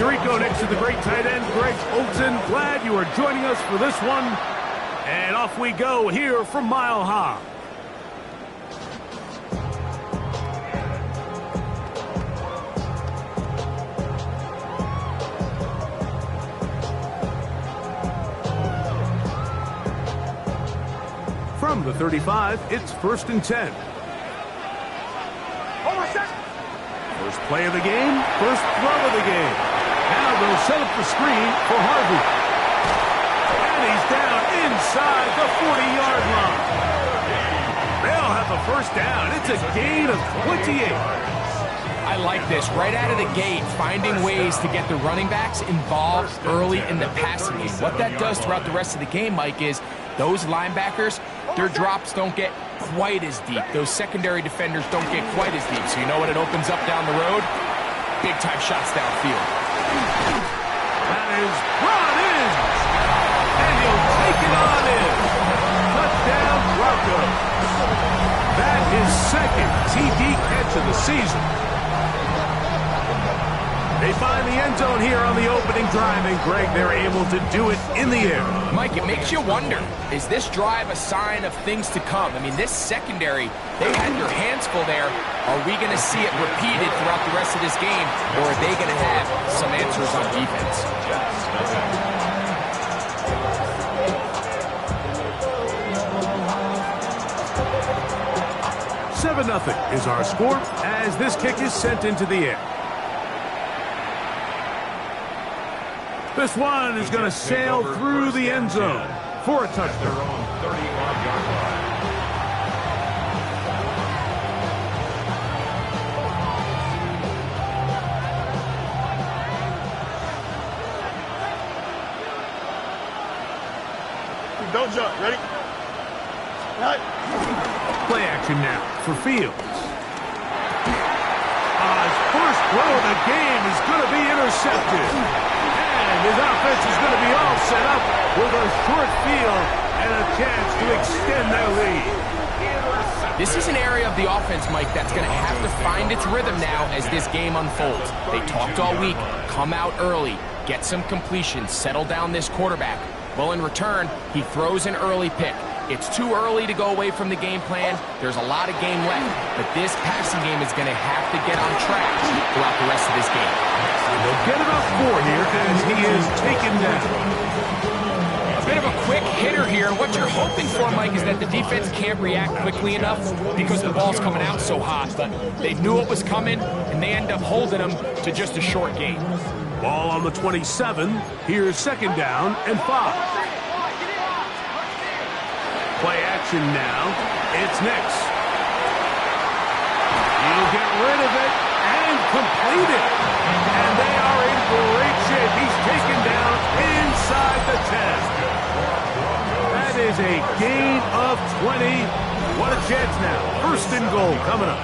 Tirico next to the great tight end, Greg Olson. Glad you are joining us for this one. And off we go here from Mile High. From the 35, it's 1st and 10. First play of the game, first throw of the game. Now they'll set up the screen for Harvey. And he's down inside the 40-yard line. They'll have a first down. It's a gain of 28. I like this. Right out of the gate, finding ways to get the running backs involved early in the passing game. What that does throughout the rest of the game, Mike, is those linebackers, their drops don't get quite as deep. Those secondary defenders don't get quite as deep. So you know what it opens up down the road? Big-time shots downfield. That is brought in. And he'll take it on in. Touchdown, Broncos. That is second TD catch of the season. They find the end zone here on the opening drive, and Greg, they're able to do it in the air. Mike, it makes you wonder, is this drive a sign of things to come? I mean, this secondary, they had their hands full there. Are we going to see it repeated throughout the rest of this game, or are they going to have some answers on defense? 7-0 is our score as this kick is sent into the air. This one is going to sail through the end zone for a touchdown. Don't jump. Ready? Right. Play action now for Fields. His first throw of the game is going to be intercepted. And his offense is going to be all set up with a short field and a chance to extend their lead. This is an area of the offense, Mike, that's going to have to find its rhythm now as this game unfolds. They talked all week, come out early, get some completions, settle down this quarterback. Well, in return, he throws an early pick. It's too early to go away from the game plan. There's a lot of game left, but this passing game is going to have to get on track throughout the rest of this game. And they'll get about 4 here as he is taken down. A bit of a quick hitter here. What you're hoping for, Mike, is that the defense can't react quickly enough because the ball's coming out so hot, but they knew it was coming, and they end up holding them to just a short gain. Ball on the 27. Here's 2nd down and 5. Play action now. It's Nix. He'll get rid of it and complete it. And they are in great shape. He's taken down inside the 10. That is a gain of 20. What a chance now. 1st and goal coming up.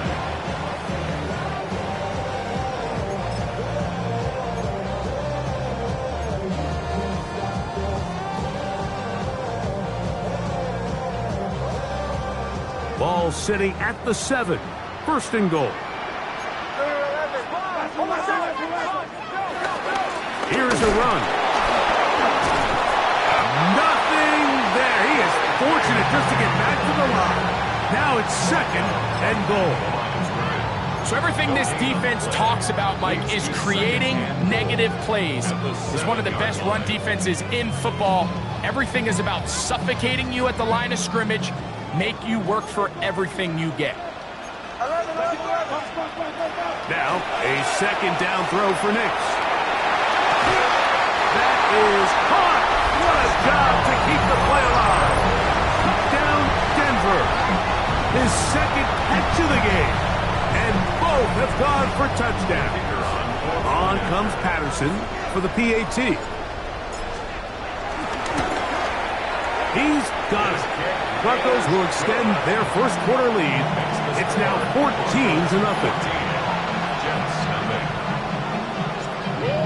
Ball sitting at the 7. 1st and goal. Here's a run. Nothing there. He is fortunate just to get back to the line. Now it's 2nd and goal. So everything this defense talks about, Mike, is creating negative plays. It's one of the best run defenses in football. Everything is about suffocating you at the line of scrimmage, make you work for everything you get. Now, a 2nd down throw for Nix. That is caught. What a job to keep the play alive. Down Denver. His 2nd catch of the game. And both have gone for touchdown. On comes Patterson for the PAT. He's got it. Broncos will extend their 1st quarter lead. It's now 14-0.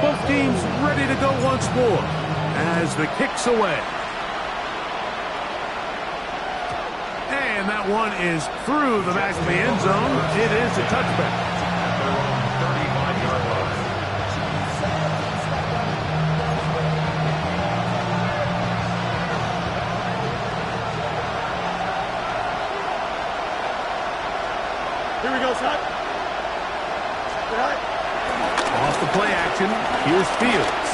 Both teams ready to go once more as the kick's away. And that one is through the back of the end zone. It is a touchback. Off the play action, here's Fields.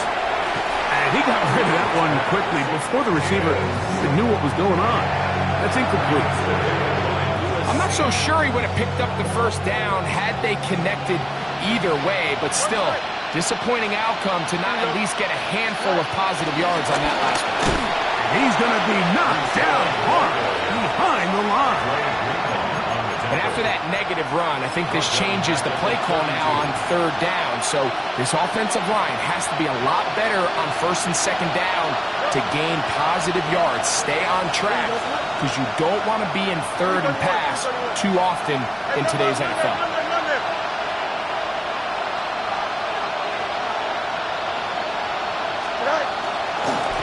And he got rid of that one quickly before the receiver knew what was going on. That's incomplete. I'm not so sure he would have picked up the first down had they connected either way, but still, disappointing outcome to not at least get a handful of positive yards on that last one. He's going to be knocked down hard behind the line. And after that negative run, I think this changes the play call now on third down. So this offensive line has to be a lot better on first and second down to gain positive yards. Stay on track because you don't want to be in third and pass too often in today's NFL.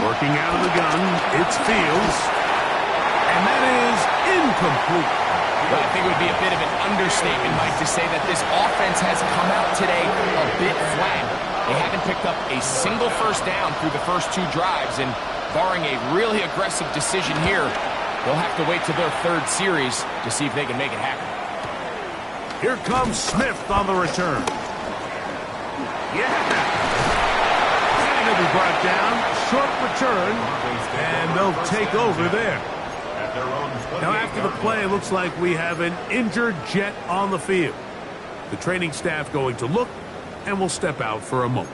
Working out of the gun, it's Fields. And that is incomplete. Well, I think it would be a bit of an understatement, Mike, to say that this offense has come out today a bit flat. They haven't picked up a single first down through the first two drives, and barring a really aggressive decision here, they'll have to wait to their third series to see if they can make it happen. Here comes Smith on the return. Yeah. And he'll be brought down. Short return, and they'll take over there. Now, after the play, it looks like we have an injured Jet on the field. The training staff going to look, and will step out for a moment.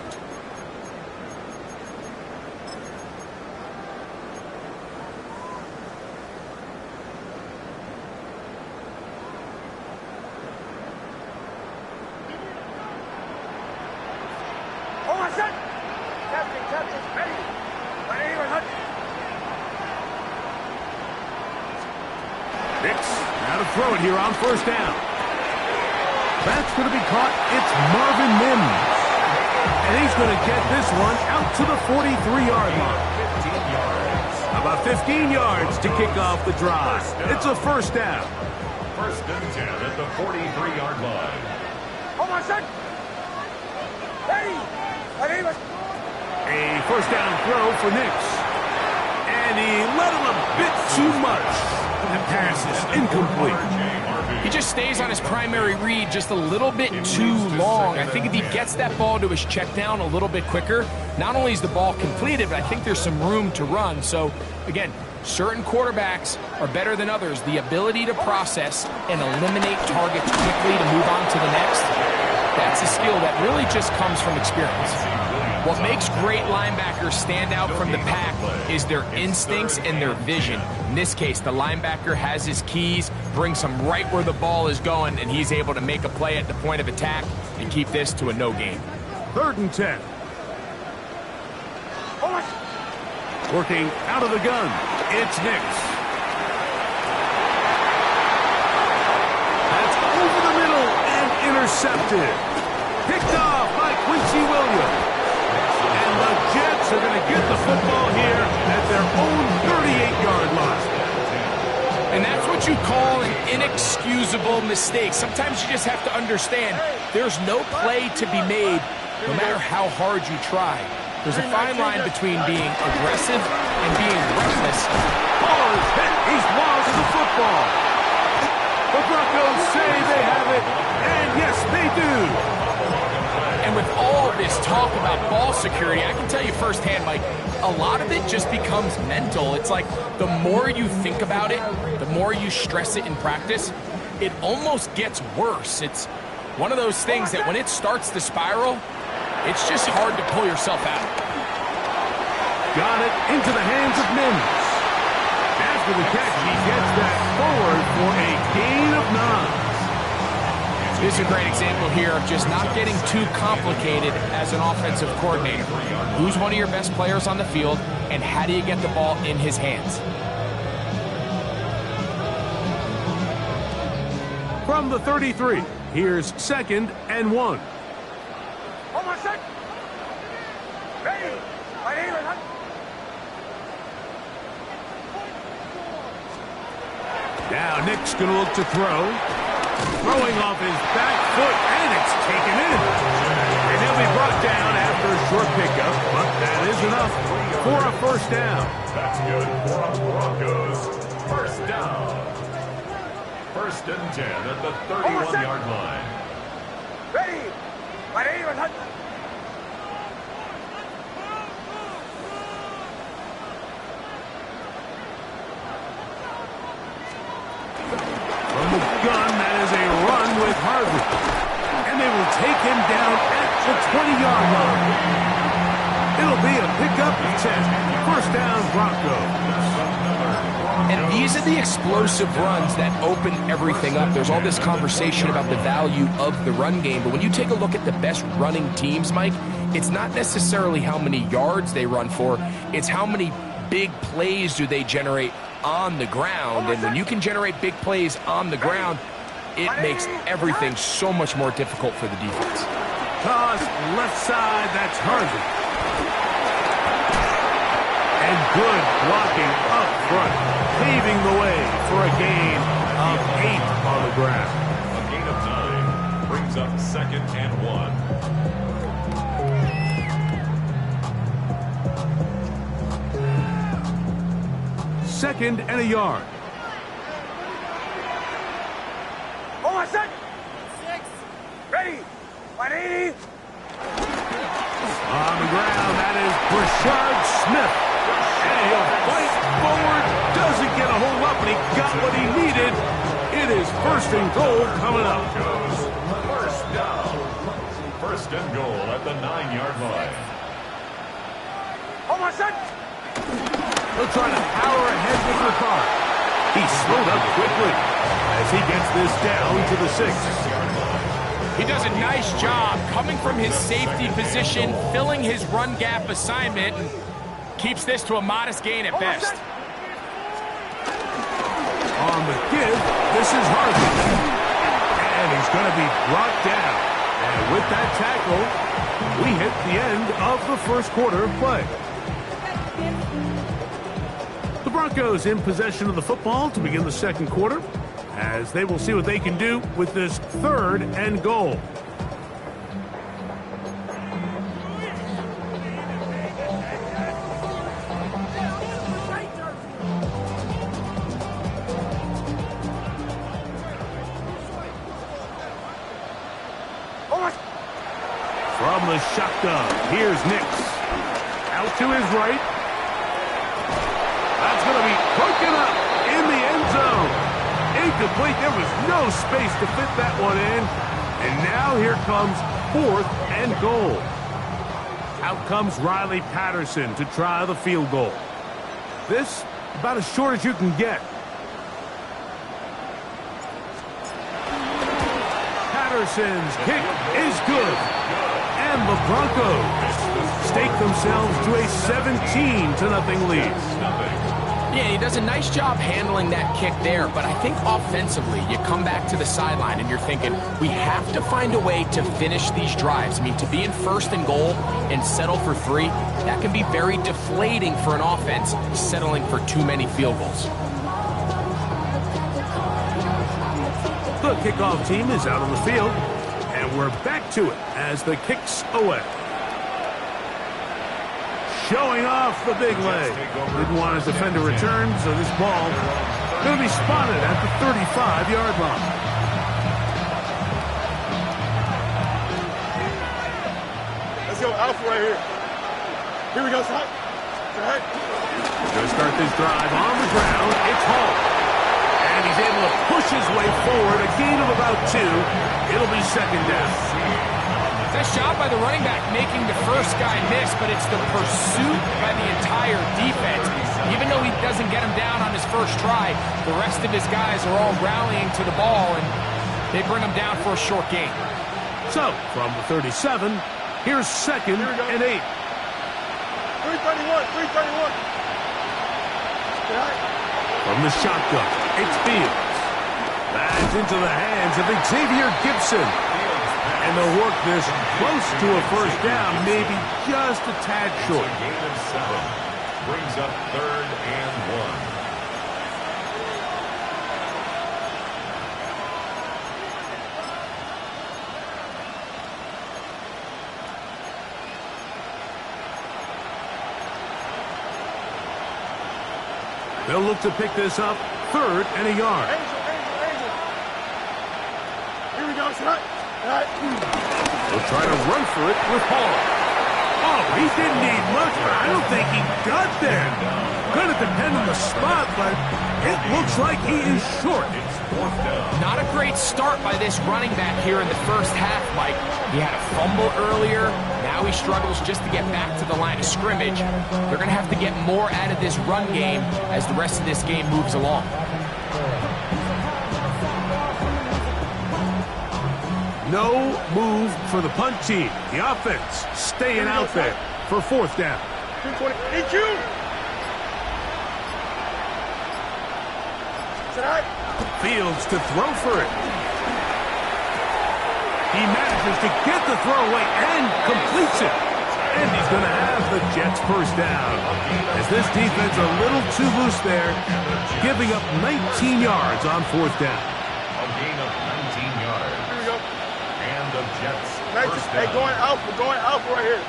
Throw it here on first down. That's going to be caught. It's Marvin Mims. And he's going to get this one out to the 43-yard line. About 15 yards to kick off the drive. It's a first down. First and 10 at the 43-yard line. Hold on, son. Hey! A first down throw for Nix. And he let him a bit too much. The pass is incomplete. He just stays on his primary read just a little bit too long. I think if he gets that ball to his check down a little bit quicker, not only is the ball completed, but I think there's some room to run. So, again, certain quarterbacks are better than others. The ability to process and eliminate targets quickly to move on to the next, that's a skill that really just comes from experience. What makes great linebackers stand out from the pack is their instincts and their vision. In this case, the linebacker has his keys, brings him right where the ball is going, and he's able to make a play at the point of attack and keep this to a no gain. 3rd and 10. Working out of the gun, it's Nix. That's over the middle and intercepted. Picked off by Quincy Williams. And the Jets are going to get the football here at their own 38-yard line. And that's what you call an inexcusable mistake. Sometimes you just have to understand there's no play to be made no matter how hard you try. There's a fine line between being aggressive and being reckless. Ball is hit. He's lost the football. The Broncos say they have it, and yes, they do. And with all this talk about ball security, I can tell you firsthand, Mike, a lot of it just becomes mental. It's like the more you think about it, the more you stress it in practice, it almost gets worse. It's one of those things that when it starts to spiral, it's just hard to pull yourself out. Got it into the hands of Mims. After the catch, he gets that forward for a gain of 9. This is a great example here of just not getting too complicated as an offensive coordinator. Who's one of your best players on the field, and how do you get the ball in his hands? From the 33, here's 2nd and 1. Hold on, son. Ready. Now Nick's going to look to throw. Throwing off his back foot, and it's taken in. And he'll be brought down after a short pickup, but that is enough for a first down. That's good for the Broncos. First down. 1st and 10 at the 31-yard line. Ready. Ready, return. From the gun, that is a run with Harvey. And they will take him down at the 20-yard line. It'll be a pickup of 10. First down, Broncos. And these are the explosive runs that open everything up. There's all this conversation about the value of the run game, but when you take a look at the best running teams, Mike, it's not necessarily how many yards they run for, it's how many big plays do they generate on the ground. And when you can generate big plays on the ground, it makes everything so much more difficult for the defense. Toss left side, that's Harvey. And good blocking up front, paving the way for a gain of 8 on the ground. A gain of 9 brings up 2nd and 1. Second and a yard. Hold on, set. 6. Ready. 180. On the ground, that is Brashard Smith. And he'll fight forward, doesn't get a whole up, and he got what he needed. It is 1st and goal coming up. First down. 1st and goal at the 9-yard line. Hold on, set. He'll try to power ahead with the car. He slowed up quickly as he gets this down to the 6. He does a nice job coming from his safety position, filling his run gap assignment, and keeps this to a modest gain at best. On the give, this is Harvey. And he's going to be brought down. And with that tackle, we hit the end of the first quarter of play. The Broncos in possession of the football to begin the second quarter, as they will see what they can do with this 3rd and goal. From the shotgun, here's Nix. Out to his right. That's going to be broken up in the end zone. Incomplete. There was no space to fit that one in. And now here comes 4th and goal. Out comes Riley Patterson to try the field goal. This about as short as you can get. Patterson's kick is good. And the Broncos stake themselves to a 17-0 lead. Yeah, he does a nice job handling that kick there, but I think offensively, you come back to the sideline and you're thinking, we have to find a way to finish these drives. I mean, to be in 1st and goal and settle for 3, that can be very deflating for an offense, settling for too many field goals. The kickoff team is out on the field, and we're back to it as the kick's away. Showing off the big leg. Didn't want his defender return, so this ball going to be spotted at the 35-yard line. Let's go alpha right here. Here we go, son. Right. Going to start this drive on the ground. It's Hall. And he's able to push his way forward. A gain of about 2. It'll be 2nd down. Nice shot by the running back making the first guy miss, but it's the pursuit by the entire defense. Even though he doesn't get him down on his first try, the rest of his guys are all rallying to the ball, and they bring him down for a short gain. So, from the 37, here's 2nd and 8. 331, 331. From the shotgun, it's Fields. That's into the hands of Xavier Gibson. And they'll work this close to a first down, maybe just a tad short. A gain of 7 brings up 3rd and 1. They'll look to pick this up, 3rd and a yard. Here we go, son. They'll try to run for it with Hall. Oh, he didn't need much, but I don't think he got there. Gonna depend on the spot, but it looks like he is short. Not a great start by this running back here in the first half, Mike. He had a fumble earlier. Now he struggles just to get back to the line of scrimmage. They're going to have to get more out of this run game as the rest of this game moves along. No move for the punt team. The offense staying out there for fourth down. 220. EQ! Fields to throw for it. He manages to get the throw away and completes it. And he's going to have the Jets first down. As this defense a little too loose there, giving up 19 yards on fourth down. A gain of 19 yards. Here we go. And the Jets first Hey, down. going alpha right here.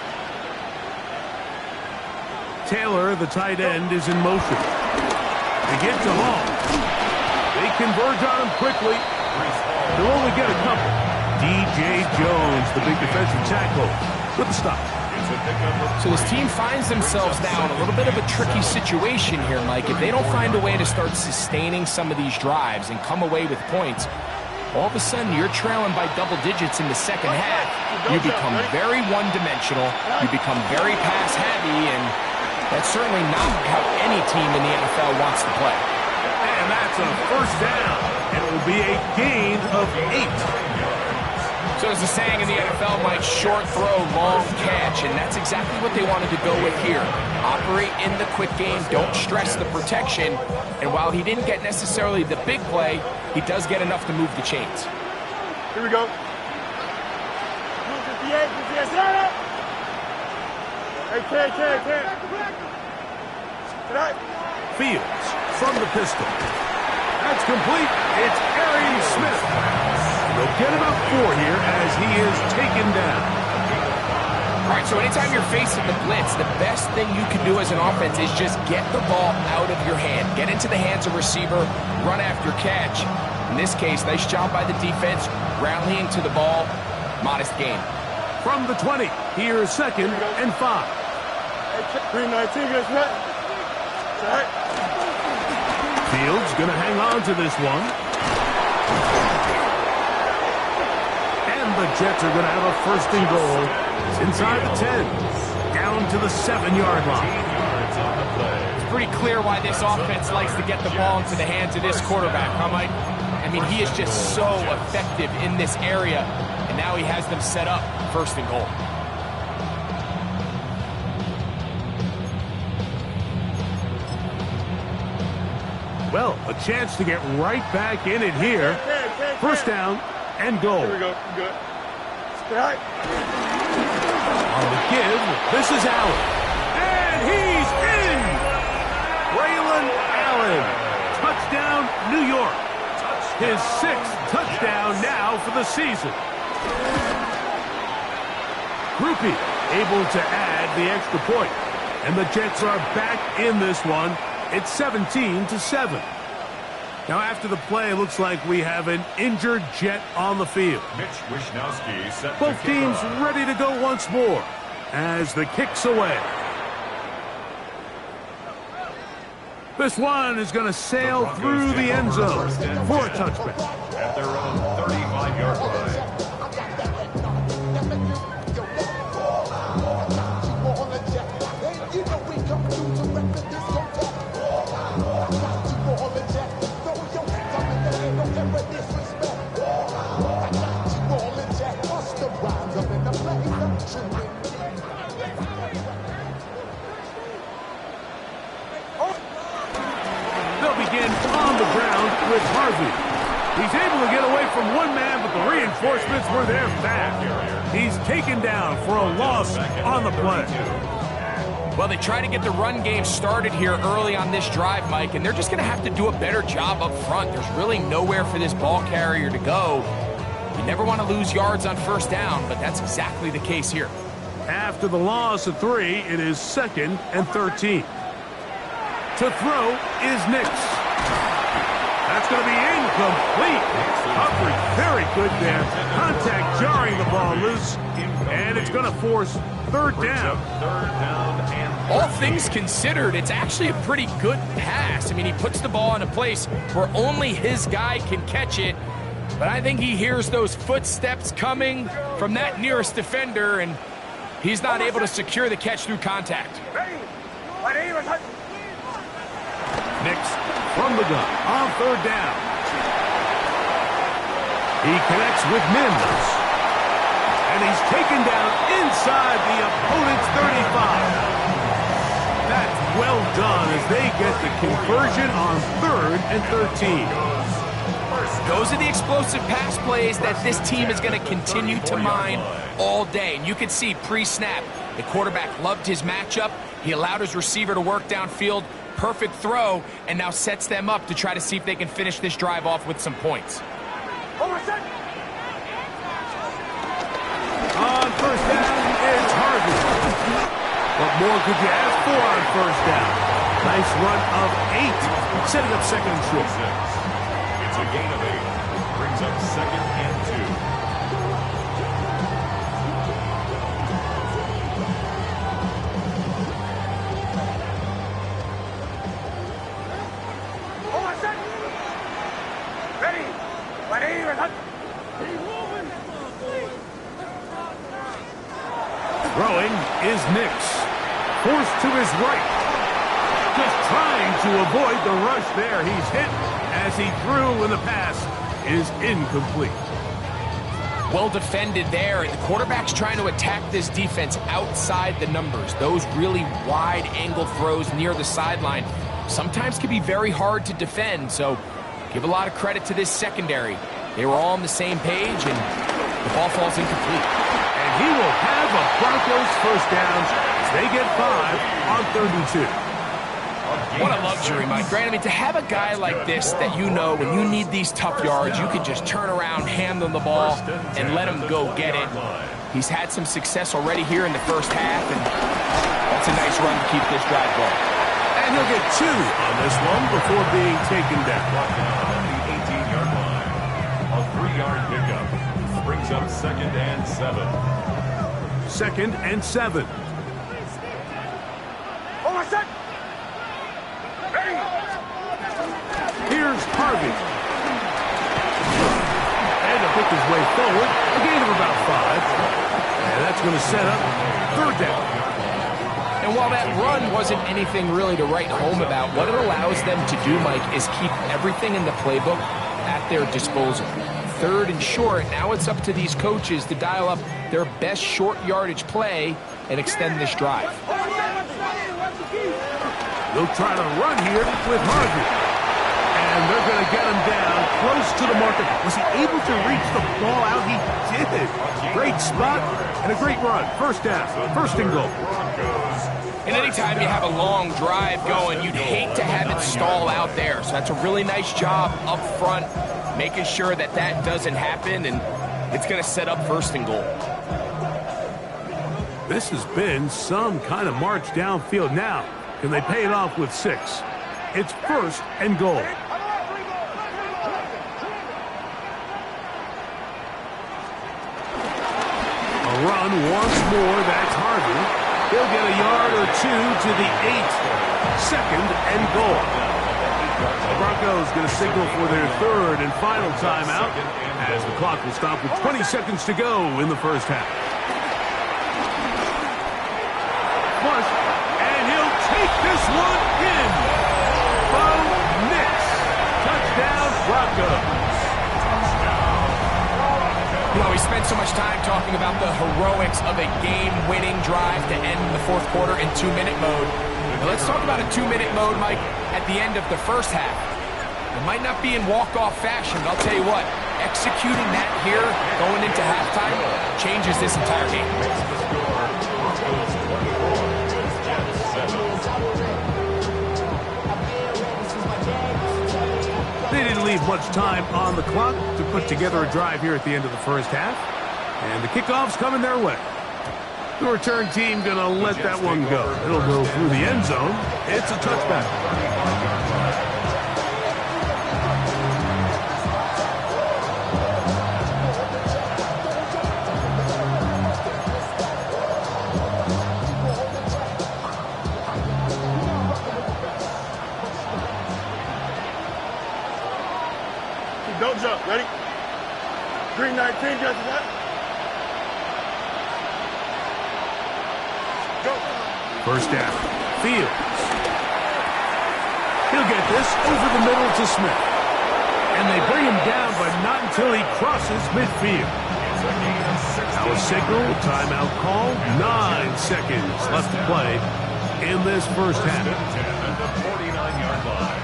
Taylor, the tight end, is in motion. They get to Hall. They converge on him quickly. They'll only get a couple. DJ Jones, the big defensive tackle, with the stop. So this team finds themselves now in a little bit of a tricky situation here, Mike. If they don't find a way to start sustaining some of these drives and come away with points, all of a sudden you're trailing by double digits in the second half. You become very one-dimensional. You become very pass-heavy, and that's certainly not how any team in the NFL wants to play. And that's a first down. It will be a gain of 8. So as the saying in the NFL, Mike, short throw, long catch, and that's exactly what they wanted to go with here. Operate in the quick game, don't stress the protection, and while he didn't get necessarily the big play, he does get enough to move the chains. Here we go. 58, set up. Hey, Ken. Tonight. Fields from the pistol. That's complete. It's Arian Smith. They'll get about 4 here as he is taken down. All right, so anytime you're facing the blitz, the best thing you can do as an offense is just get the ball out of your hand. Get into the hands of receiver, run after catch. In this case, nice job by the defense, rallying to the ball. Modest gain. From the 20, here's 2nd and 5. 319, get set. Set. Fields going to hang on to this one. And the Jets are going to have a first and goal. It's inside the 10. Down to the 7-yard line. It's pretty clear why this offense likes to get the ball into the hands of this quarterback, huh, Mike? I mean, he is just so effective in this area, and now he has them set up first and goal. Well, a chance to get right back in it here. First down and goal. Here we go. Good. Right. On the give, this is Allen. And he's in! Braylon Allen. Touchdown, New York. His 6th touchdown now for the season. Groupie able to add the extra point. And the Jets are back in this one. It's 17-7. Now, after the play, it looks like we have an injured Jet on the field. Mitch Wishnowsky set Both to kick teams off. ready to go once more as the kick's away. This one is going to sail through the end zone for a touchback. At their own 35-yard line. They'll begin on the ground with Harvey. He's able to get away from one man, but the reinforcements were there fast. He's taken down for a loss on the play. Well, they try to get the run game started here early on this drive, Mike, and they're just going to have to do a better job up front. There's really nowhere for this ball carrier to go. You never want to lose yards on first down, but that's exactly the case here. After the loss of 3, it is 2nd and 13. To throw is Nix. That's going to be incomplete. Coverage very good there. Contact jarring the ball loose. And it's going to force third down. All things considered, it's actually a pretty good pass. I mean, he puts the ball in a place where only his guy can catch it. But I think he hears those footsteps coming from that nearest defender, and he's not able to secure the catch through contact. Next, from the gun, on third down. He connects with Mims. And he's taken down inside the opponent's 35. That's well done as they get the conversion on 3rd and 13. Those are the explosive pass plays that this team is going to continue to mine all day. And you can see pre-snap, the quarterback loved his matchup. He allowed his receiver to work downfield. Perfect throw, and now sets them up to try to see if they can finish this drive off with some points. On first down, it's Harvey. What more could you ask for on first down? Nice run of 8, setting up second and short. It's a gain of 8. Brings up 2nd and 2. Throwing is Nix. Forced to his right. Just trying to avoid the rush there. He's hit as he threw, and the pass is incomplete. Well defended there. The quarterback's trying to attack this defense outside the numbers. Those really wide angle throws near the sideline sometimes can be very hard to defend, so give a lot of credit to this secondary. They were all on the same page, and the ball falls incomplete. And he will have a Broncos first down as they get 5 on 32. What a luxury, Mike. Grant, I mean, to have a guy like this that you know when you need these tough yards, you can just turn around, hand them the ball, and let him go get it. He's had some success already here in the first half, and that's a nice run to keep this drive going. And he'll get 2 on this one before being taken down. On the 18-yard line. A 3-yard pickup. Brings up 2nd and 7. 2nd and 7. Here's Harvey. And to pick his way forward, a gain of about 5. And that's going to set up 3rd down. And while that run wasn't anything really to write home about, what it allows them to do, Mike, is keep everything in the playbook at their disposal. 3rd and short, now it's up to these coaches to dial up their best short yardage play and extend this drive. They'll try to run here with Harvey. And they're going to get him down close to the marker. Was he able to reach the ball out? He did. Great spot and a great run. First down, 1st and goal. And anytime you have a long drive going, you'd hate to have it stall out there. So that's a really nice job up front, making sure that that doesn't happen, and it's going to set up 1st and goal. This has been some kind of march downfield. Now, can they pay it off with 6? It's 1st and goal. A run once more, that's Harvey. He'll get a yard or 2 to the 8. 2nd and goal. The Broncos going to signal for their 3rd and final timeout as the clock will stop with 20 seconds to go in the first half. Flush, and he'll take this one in. Bo Nix. Touchdown, Broncos. You know, we spent so much time talking about the heroics of a game-winning drive to end the 4th quarter in 2-minute mode. Now let's talk about a 2-minute mode, Mike, at the end of the first half. It might not be in walk-off fashion, but I'll tell you what, executing that here, going into halftime, changes this entire game. They didn't leave much time on the clock to put together a drive here at the end of the first half. And the kickoff's coming their way. The return team going to let that one go. It'll go through the end zone. It's a touchback. 3:19, guys. Go. First down. Fields. He'll get this over the middle to Smith. And they bring him down, but not until he crosses midfield. Now a signal, timeout call, 9 seconds left to play in this first half. At the 49-yard line.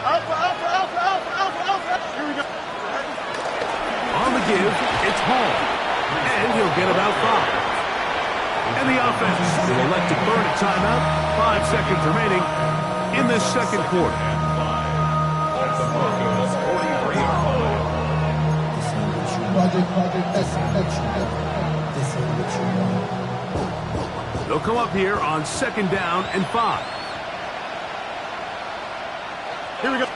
Alpha. Here we go. On the give, it's Hall. And he'll get about 5. And the offense will elect to burn a timeout. 5 seconds remaining in this second quarter. At the Broncos' 43-yard line. They'll come up here on second down and 5. Here we go.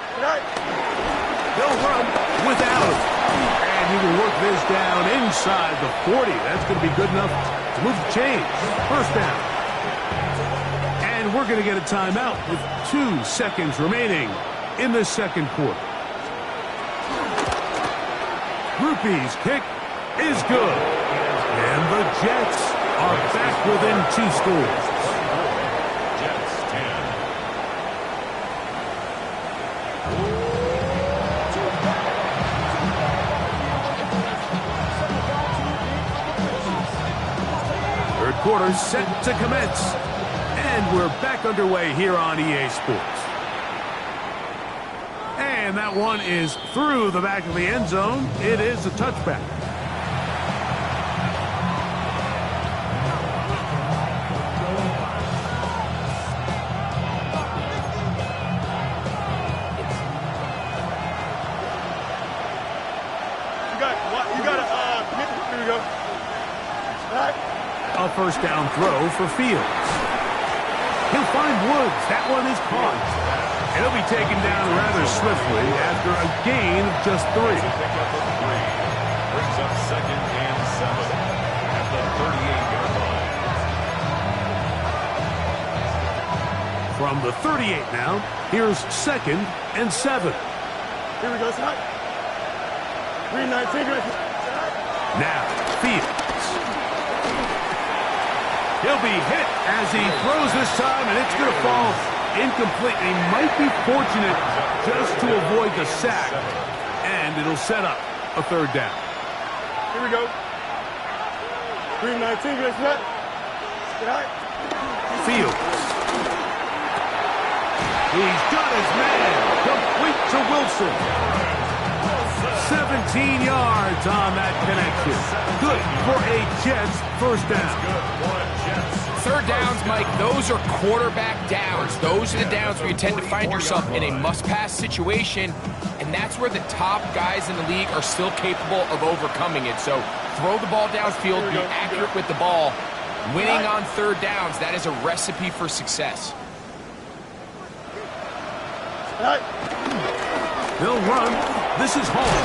They'll run without him. And he will work this down inside the 40. That's going to be good enough to move the chains. First down. And we're going to get a timeout with 2 seconds remaining in the second quarter. Groupie's kick is good. And the Jets are back within 2 scores. Jets 10. Third quarter set to commence. And we're back underway here on EA Sports. And that one is through the back of the end zone. It is a touchback. You got it. Here we go. All right. A first down throw for Fields. He'll find Woods. That one is caught. And he'll be taken down rather swiftly after a gain of just 3. Pick up of 3. Brings up second and 7 at the 38-yard line. From the 38 now, here's second and 7. Here we go. It's hot. 3:19, guys. Now, Fields. He'll be hit as he throws this time, and it's going to fall incomplete. He might be fortunate just to avoid the sack, and it'll set up a third down. Here we go. 3:19, guys. All right. Fields. He's got his man. Complete to Wilson. 17 yards on that connection. Good for a Jets first down. Third downs, Mike, those are quarterback downs. Those are the downs where you tend to find yourself in a must-pass situation, and that's where the top guys in the league are still capable of overcoming it. So throw the ball downfield, be accurate with the ball. Winning on third downs, that is a recipe for success. They'll run. This is Hall.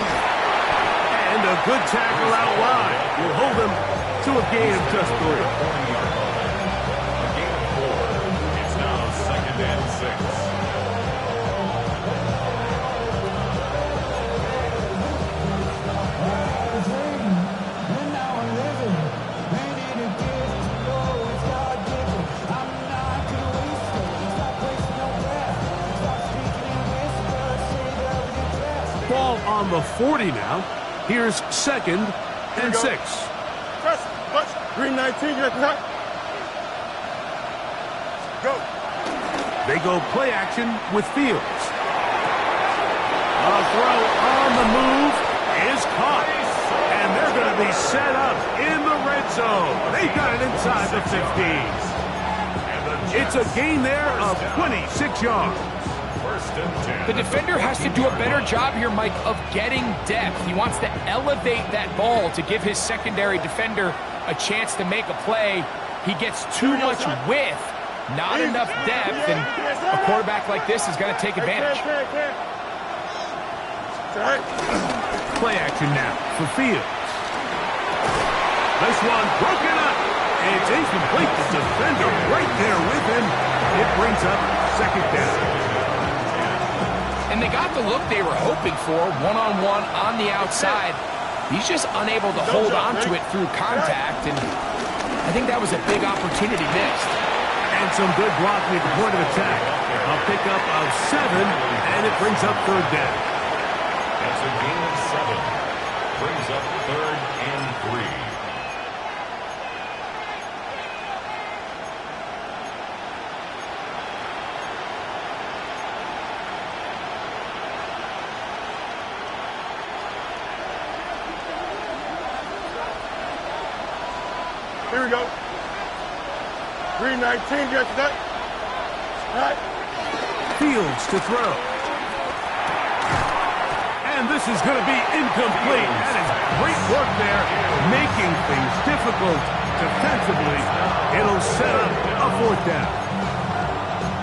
And a good tackle out wide will hold them to a gain of just 3. A gain of 4. It's now second and 6. Ball on the 40 now. Here's second and 6. Press. 3:19, guys. Go. They go play action with Fields. A throw on the move is caught. And they're going to be set up in the red zone. They got it inside the 15. It's a gain there of 26 yards. The defender has to do a better job here, Mike, of getting depth. He wants to elevate that ball to give his secondary defender a chance to make a play. He gets too much width, not enough depth, and a quarterback like this is going to take advantage. Play action now for Fields. This one broken up, It's incomplete. The defender right there with him. It brings up second down. And they got the look they were hoping for, one-on-one on the outside. He's just unable to hold on to it through contact, and I think that was a big opportunity missed. And some good blocking at the point of attack. A pickup of 7, and it brings up third down. That's a gain of 7. Brings up 3rd and 3. Here we go. 319, get that. Right. Fields to throw. And this is going to be incomplete. That is great work there, making things difficult defensively. It'll set up a fourth down.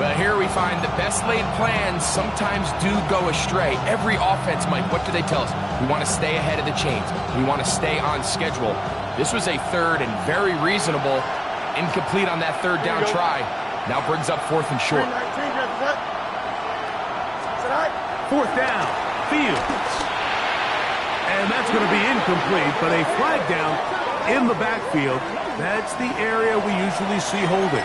But here we find the best laid plans sometimes do go astray. Every offense, Mike, what do they tell us? We want to stay ahead of the chains. We want to stay on schedule. This was a third and very reasonable. Incomplete on that third down try. Now brings up 4th and short. 319, get that. Fourth down, Fields. And that's going to be incomplete, but a flag down in the backfield. That's the area we usually see holding.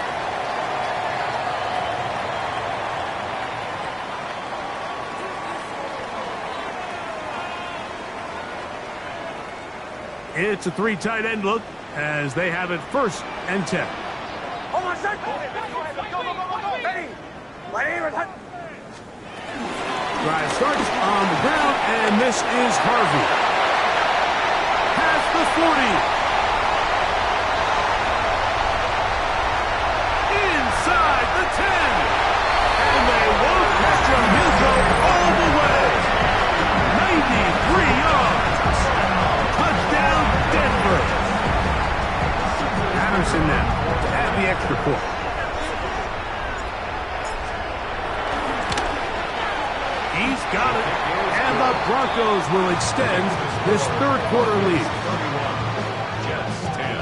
It's a 3 tight end look as they have it 1st and 10. Hold on, set. Ready. Drive starts on the ground, and this is Harvey. Past the 40. Inside the 10. And they won't catch him. He'll go all the way. 93 yards. Touchdown, Denver. Patterson now at the extra point. He's got it, and the Broncos will extend this third quarter lead. 31, Jets 10.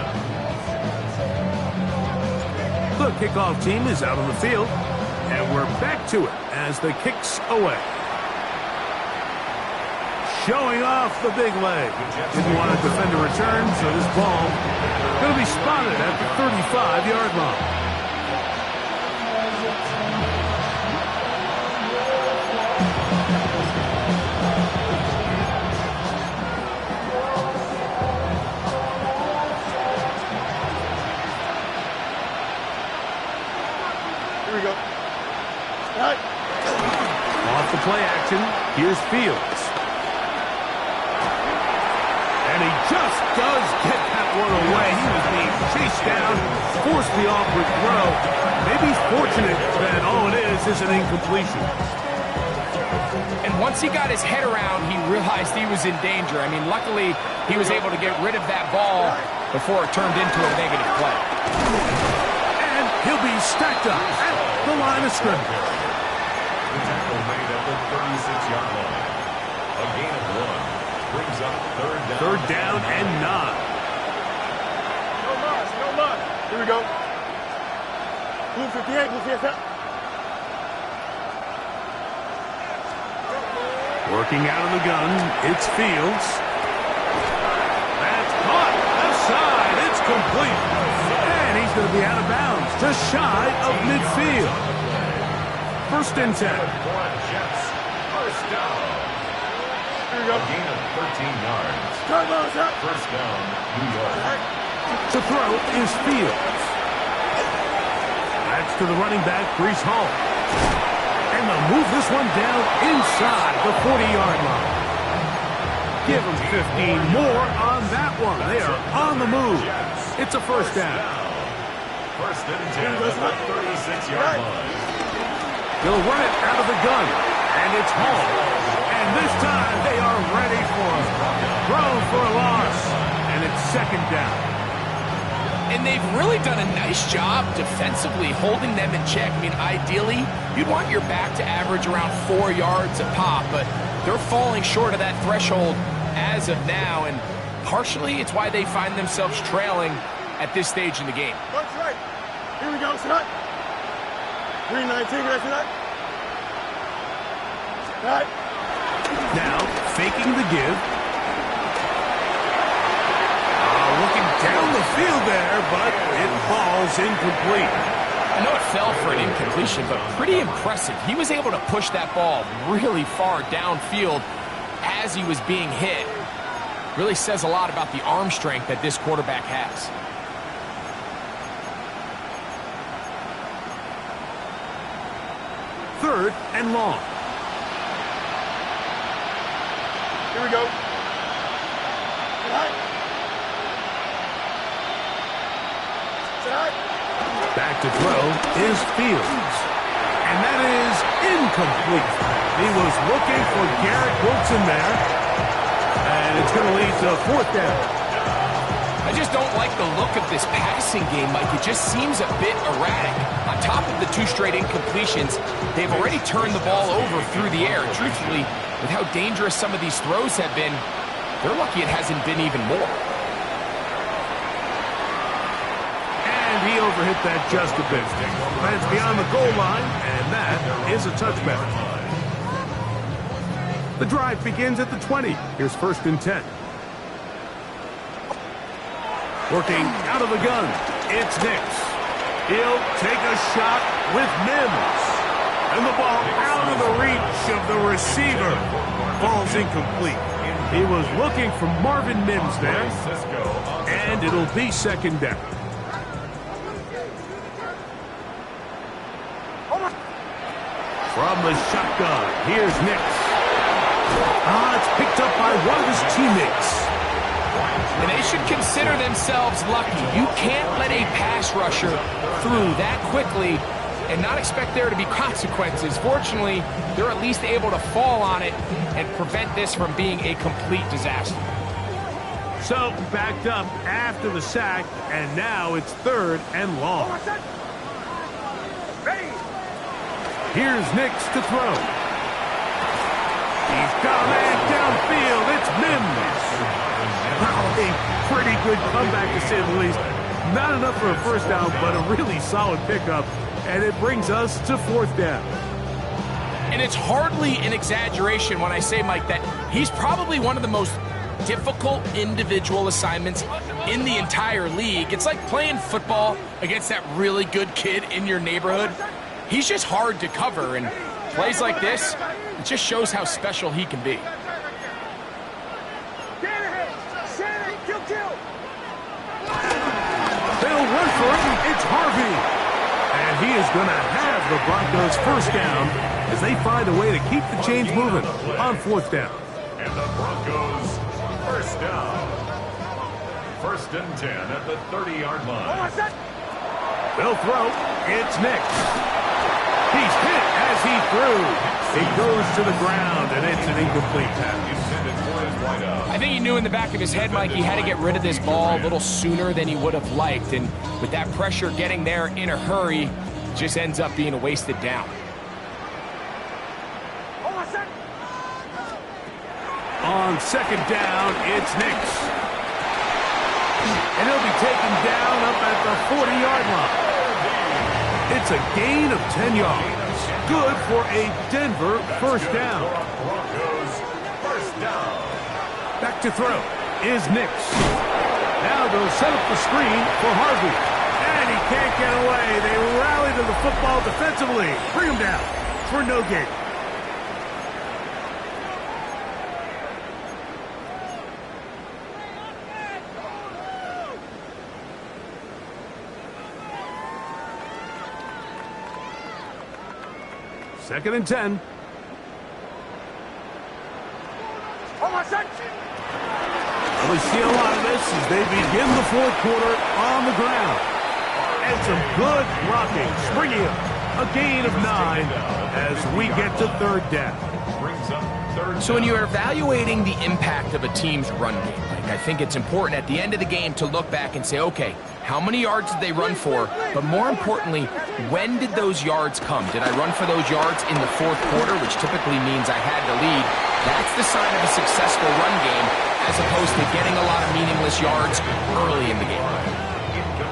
The kickoff team is out on the field, and we're back to it as the kick's away. Showing off the big leg. Didn't want to defend a return, so this ball going to be spotted at the 35-yard line. Here we go. Right. Off the play action, here's Fields. And he just does get that one away. He was being chased down, forced the awkward throw. Maybe he's fortunate that all it is an incompletion. And once he got his head around, he realized he was in danger. I mean, luckily, he was able to get rid of that ball before it turned into a negative play. And he'll be stacked up at the line of scrimmage. The tackle made at the 36-yard line. A gain of 1. Brings up Third down and 9. No mud. Here we go. Blue 58, blue 58. Working out of the gun, it's Fields. That's caught. Left side. It's complete. And he's going to be out of bounds, just shy of midfield. 1st and 10. Jets. First down. Here we go. A gain of 13 yards. First down, New York. To throw is Fields. That's to the running back, Breece Hall. And they'll move this one down inside the 40-yard line. Give them 15 more on that one. They are on the move. It's a first down. First and 10 at the 36-yard line. They'll run it out of the gun. And it's Hall. And this time they are ready for him. Throw for a loss. And it's second down. And they've really done a nice job defensively holding them in check. I mean, ideally, you'd want your back to average around 4 yards a pop, but they're falling short of that threshold as of now, and partially it's why they find themselves trailing at this stage in the game. That's right. Here we go, Scott. 319, ready for that? Right. Now, faking the give. Looking down the field there, but it falls incomplete. I know it fell for an incompletion, but pretty impressive. He was able to push that ball really far downfield as he was being hit. Really says a lot about the arm strength that this quarterback has. Third and long. Here we go. Right. Back to throw is Fields. And that is incomplete. He was looking for Garrett Wilson there. And it's going to lead to a fourth down. I just don't like the look of this passing game, Mike. It just seems a bit erratic. On top of the 2 straight incompletions, they've already turned the ball over through the air. Truthfully, with how dangerous some of these throws have been, they're lucky it hasn't been even more. He overhit that just a bit. Lands beyond the goal line, and that is a touchback. The drive begins at the 20. Here's 1st and 10. Working out of the gun, it's Nix. He'll take a shot with Mims. And the ball out of the reach of the receiver. Falls incomplete. He was looking for Marvin Mims there. And it'll be 2nd down. From the shotgun, here's Nix. It's picked up by one of his teammates. And they should consider themselves lucky. You can't let a pass rusher through that quickly and not expect there to be consequences. Fortunately, they're at least able to fall on it and prevent this from being a complete disaster. So, backed up after the sack, and now it's 3rd and long. Here's Nix to throw. He's got a man downfield. It's Mims. A pretty good comeback, to say the least. Not enough for a first down, but a really solid pickup. And it brings us to 4th down. And it's hardly an exaggeration when I say, Mike, that he's probably one of the most difficult individual assignments in the entire league. It's like playing football against that really good kid in your neighborhood. He's just hard to cover, and plays like this, it just shows how special he can be. They'll run for it. It's Harvey. And he is going to have the Broncos 1st down as they find a way to keep the chains moving on 4th down. And the Broncos 1st down. 1st and 10 at the 30-yard line. They'll throw. It's Nix. He's hit as he threw. He goes to the ground, and it's an incomplete pass. I think he knew in the back of his head, Mike, he had to get rid of this ball a little sooner than he would have liked. And with that pressure getting there in a hurry, it just ends up being a wasted down. On 2nd down, it's Nix. And he'll be taken down up at the 40-yard line. It's a gain of 10 yards. Good for a Denver 1st down. Back to throw is Nix. Now they'll set up the screen for Harvey. And he can't get away. They rally to the football defensively. Bring him down for no gain. Second and 10. Well, we see a lot of this as they begin the 4th quarter on the ground. And some good blocking. Springing up a gain of 9 as we get to 3rd down. So when you're evaluating the impact of a team's run game, I think it's important at the end of the game to look back and say, okay, how many yards did they run for? But more importantly, when did those yards come? Did I run for those yards in the 4th quarter, which typically means I had to lead? That's the sign of a successful run game, as opposed to getting a lot of meaningless yards early in the game.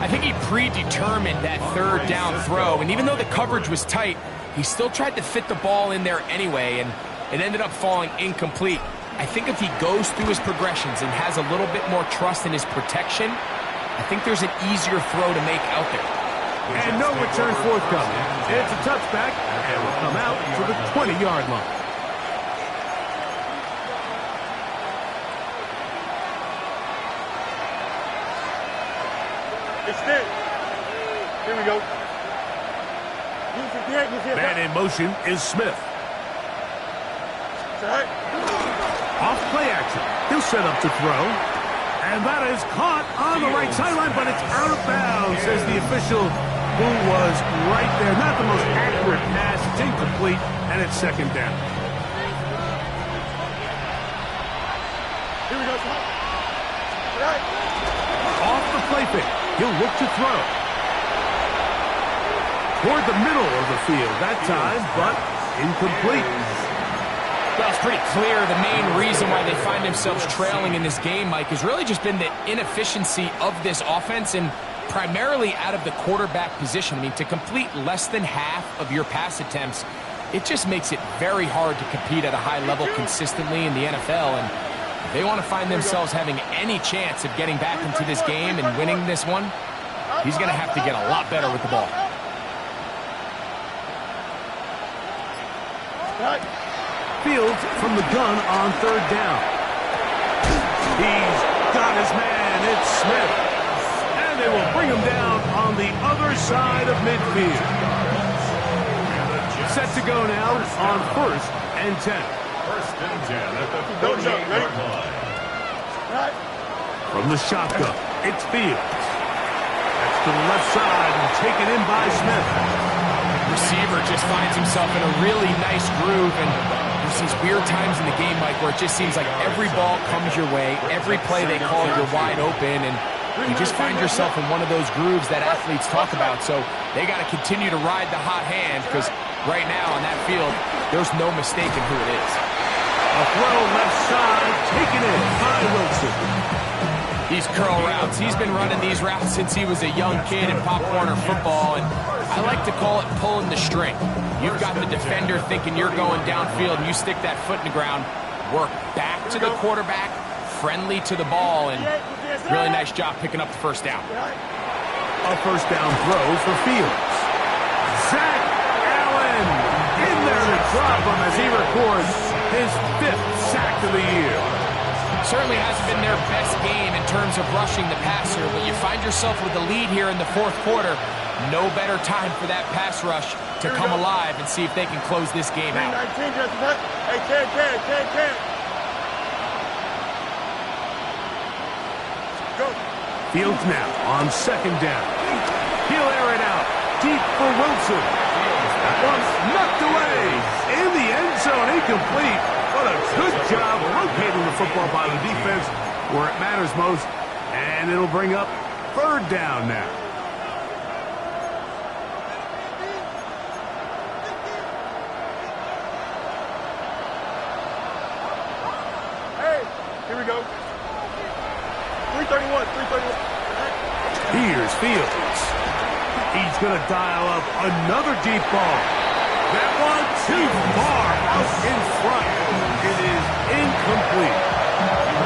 I think he predetermined that third down throw, and even though the coverage was tight, he still tried to fit the ball in there anyway, and it ended up falling incomplete. I think if he goes through his progressions and has a little bit more trust in his protection, I think there's an easier throw to make out there. And no return forthcoming. It's a touchback, and will come out to the 20-yard line. Extend. Here we go. Man in motion is Smith. Off play action. He'll set up to throw. And that is caught on the right sideline, but it's out of bounds, says the official who was right there. Not the most accurate pass. It's incomplete, and it's second down. Here we go. Off the play fake. He'll look to throw. Toward the middle of the field that time, but incomplete. Well, it's pretty clear the main reason why they find themselves trailing in this game, Mike, has really just been the inefficiency of this offense and primarily out of the quarterback position. I mean, to complete less than half of your pass attempts, it just makes it very hard to compete at a high level consistently in the NFL. And if they want to find themselves having any chance of getting back into this game and winning this one, he's going to have to get a lot better with the ball. Fields from the gun on third down. He's got his man. It's Smith. And they will bring him down on the other side of midfield. Set to go now on 1st and 10. 1st and 10 at the 38-yard line. From the shotgun, it's Fields. That's to the left side and taken in by Smith. Receiver just finds himself in a really nice groove, and there's these weird times in the game, Mike, where it just seems like every ball comes your way, every play they call, you're wide open, and you just find yourself in one of those grooves that athletes talk about. So they got to continue to ride the hot hand, because right now on that field, there's no mistaking who it is. A throw left side, taken in by Wilson. These curl routes, he's been running these routes since he was a young kid in Pop Warner football, and I like to call it pulling the string. You've got the defender thinking you're going downfield, and you stick that foot in the ground, work back to the quarterback, friendly to the ball, and really nice job picking up the first down. A first down throw for Fields. Zach Allen in there to drop him as he records his 5th sack of the year. Certainly hasn't been their best game in terms of rushing the passer, but you find yourself with a lead here in the 4th quarter. No better time for that pass rush to come alive and see if they can close this game out. Fields now on 2nd down. He'll air it out deep for Wilson. That one's knocked away in the end zone, incomplete. What a good job locating the football by the defense where it matters most. And it'll bring up 3rd down now. Here we go. 331, 331. Here's Fields. He's going to dial up another deep ball. That one too far out in front. It is incomplete.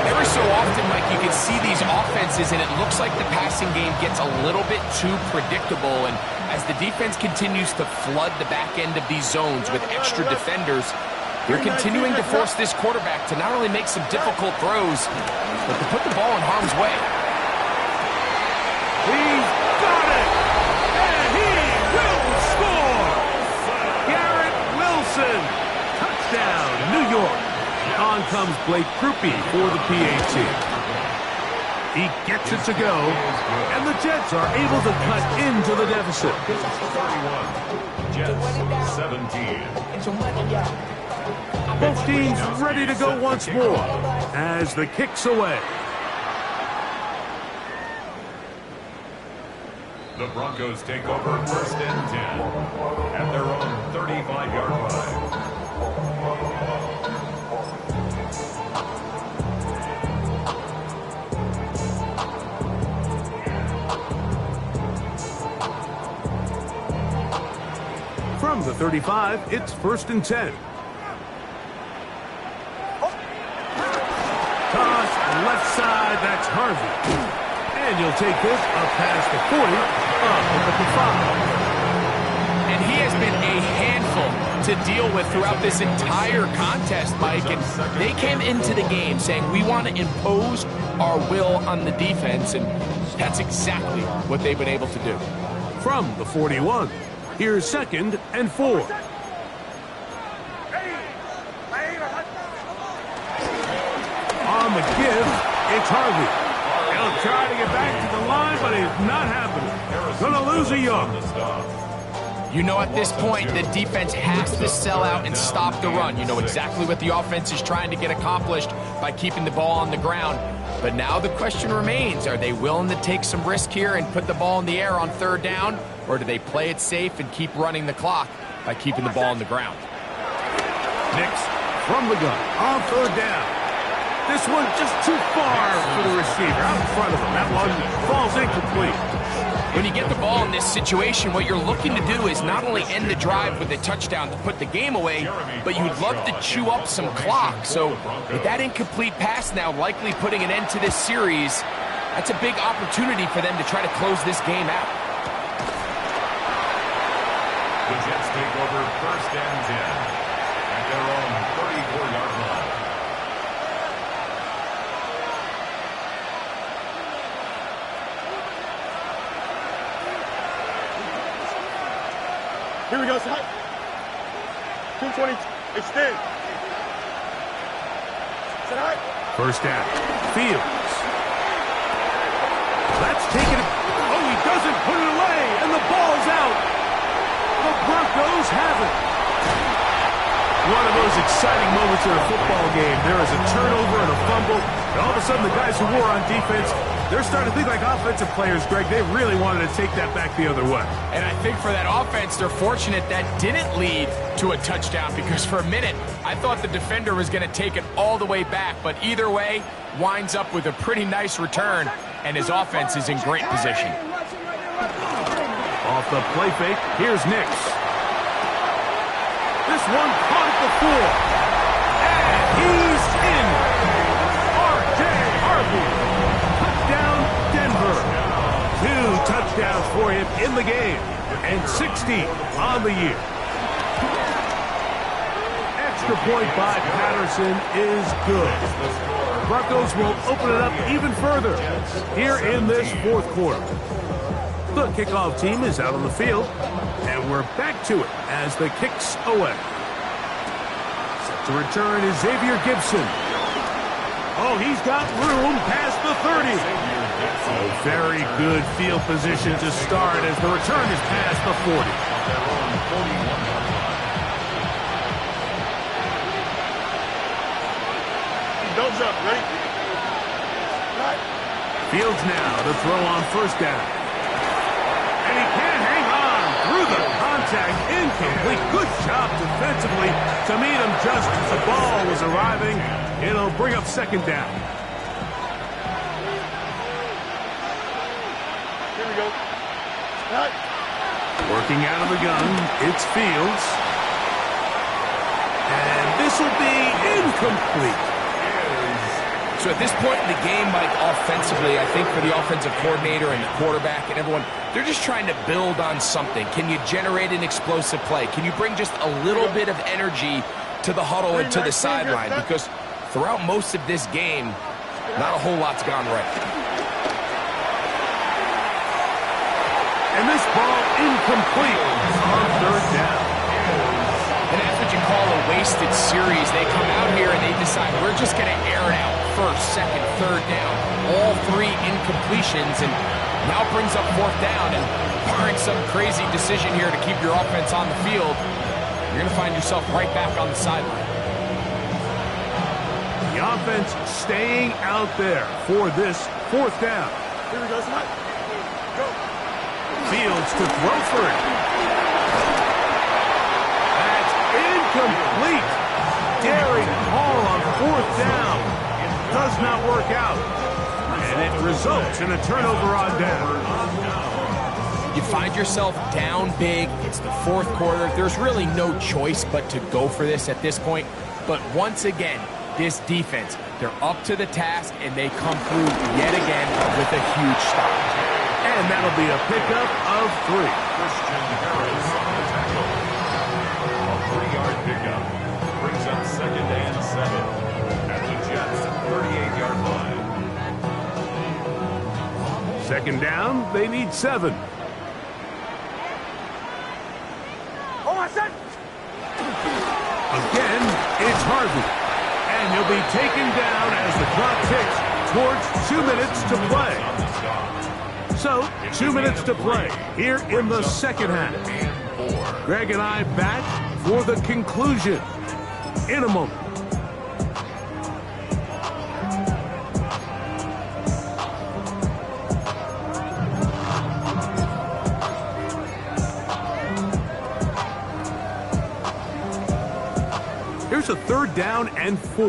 Every so often, Mike, you can see these offenses, and it looks like the passing game gets a little bit too predictable. And as the defense continues to flood the back end of these zones with extra defenders, they're continuing to force this quarterback to not only make some difficult throws, but to put the ball in harm's way. He's got it! And he will score! Garrett Wilson! Touchdown, New York! On comes Blake Krupe for the PAT. He gets it to go, and the Jets are able to cut into the deficit. 31, Jets 17. Both teams ready to go once more as the kick's away. The Broncos take over 1st and 10 at their own 35-yard line. From the 35, it's 1st and 10. Toss left side, that's Harvey. And you'll take this up past the 40, up at the 5. And he has been a handful to deal with throughout this entire contest, Mike. And they came into the game saying, we want to impose our will on the defense, and that's exactly what they've been able to do. From the 41, here's 2nd and 4. On the give, it's Harvey. He'll try to get back to the line, but it's not happening. Gonna lose a yard. You know, at this point, the defense has to sell out and stop the run. You know exactly what the offense is trying to get accomplished by keeping the ball on the ground. But now the question remains, are they willing to take some risk here and put the ball in the air on 3rd down? Or do they play it safe and keep running the clock by keeping the ball on the ground? Nix from the gun on 3rd down. This one just too far for the receiver out in front of him. That one falls incomplete. When you get the ball in this situation, what you're looking to do is not only end the drive with a touchdown to put the game away, but you'd love to chew up some clock. So with that incomplete pass now likely putting an end to this series, that's a big opportunity for them to try to close this game out. The Jets take over 1st and 10 at their own 34-yard line. Here we go, side. 220, extend. Set high. 1st down. Fields. That's taken. Oh, he doesn't put it away, and the ball's out. The Broncos have it. One of those exciting moments in a football game. There is a turnover and a fumble, and all of a sudden the guys who were on defense, they're starting to think like offensive players, Greg. They really wanted to take that back the other way. And I think for that offense, they're fortunate that didn't lead to a touchdown, because for a minute, I thought the defender was going to take it all the way back. But either way, winds up with a pretty nice return, and his offense is in great position. Off the play fake, here's Nix. This one caught at the 4. And he's in. R.J. Harvey. Touchdown, Denver. 2 touchdowns for him in the game. And 60 on the year. Extra point by Patterson is good. Broncos will open it up even further here in this 4th quarter. The kickoff team is out on the field, and we're back to it as the kick's away. Set to return is Xavier Gibson. Oh, he's got room past the 30. Oh, very good field position to start as the return is past the 40. Don't jump, ready? Fields now to throw on 1st down. And he can't hang on through the contact. Incomplete. Good job defensively to meet him just as the ball was arriving. It'll bring up 2nd down. Here we go. Right. Working out of the gun, it's Fields. And this will be incomplete. So at this point in the game, Mike, offensively, I think for the offensive coordinator and the quarterback and everyone, they're just trying to build on something. Can you generate an explosive play? Can you bring just a little bit of energy to the huddle and to the sideline? Because throughout most of this game, not a whole lot's gone right. And this ball incomplete on 3rd down. And that's what you call a wasted series. They come out here and they decide, we're just going to air it out. 1st, 2nd, 3rd down. All 3 incompletions, and now brings up 4th down. And barring some crazy decision here to keep your offense on the field, you're going to find yourself right back on the sideline. The offense staying out there for this 4th down. Here we go, side. Go. Fields to throw for it. That's incomplete. Daring Hall on 4th down. Does not work out. And it results in a turnover on down. You find yourself down big. It's the fourth quarter. There's really no choice but to go for this at this point. But once again, this defense, they're up to the task, and they come through yet again with a huge stop. And that'll be a pickup of 3. Christian Harris on the tackle. A 3-yard pickup brings up 2nd and 7 at the Jets' 38-yard line. 2nd down, they need 7. Again, it's Harvey. And he'll be taken down as the clock ticks towards 2 minutes to play. So, 2 minutes to play here in the second half. Greg and I back for the conclusion in a moment. Here's a 3rd down and 4.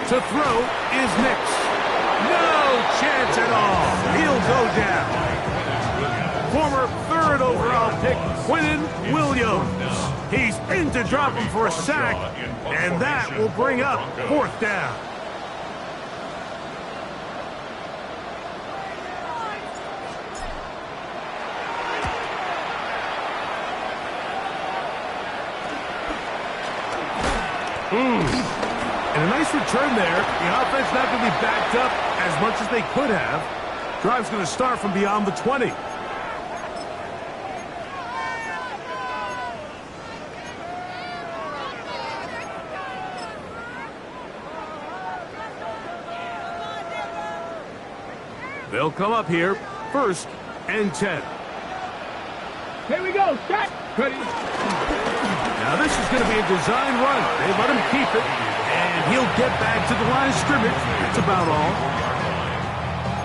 To throw is Nix. No chance at all. He'll go down. Former 3rd overall pick, Quinnen Williams. He's in to drop him for a sack, and that will bring up 4th down. And a nice return there. The offense not going to be backed up as much as they could have. Drive's going to start from beyond the 20. They'll come up here, 1st and 10. Here we go, set, ready. Now this is going to be a design run. They let him keep it, and he'll get back to the line of scrimmage. That's about all.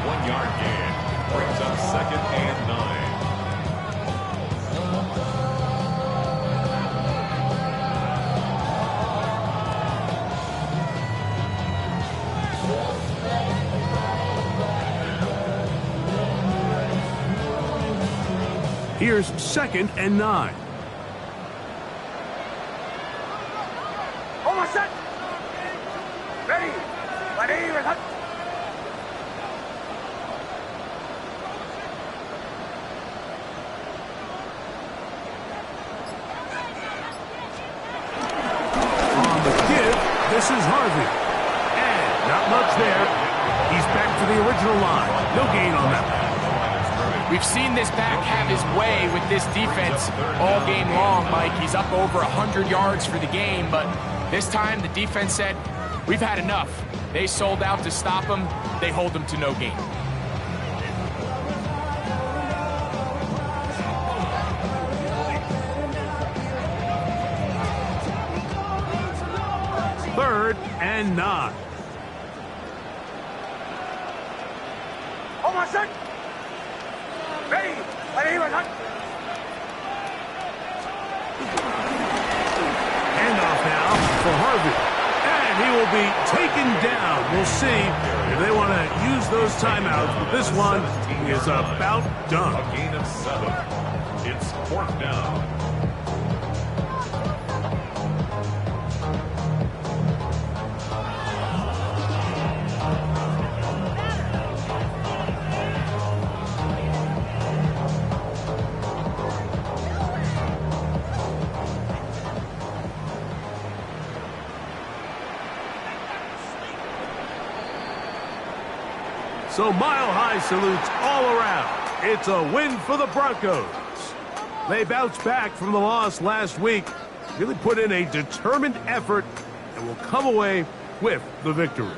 1-yard gain brings up 2nd and 9. Here's 2nd and 9. This is Harvey. And not much there. He's back to the original line. No gain on that. We've seen this back have his way with this defense all game long, Mike. He's up over 100 yards for the game, but this time the defense said, we've had enough. They sold out to stop him. They hold him to no gain. Third and 9. Handoff now for Harvey. And he will be taken down. We'll see if they want to use those timeouts. But this one is about done. A gain of 7. It's 4th down. So mile-high salutes all around. It's a win for the Broncos. They bounced back from the loss last week, really put in a determined effort, and will come away with the victory.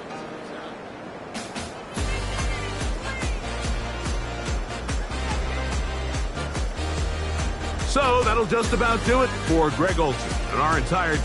So that'll just about do it for Greg Olsen and our entire team.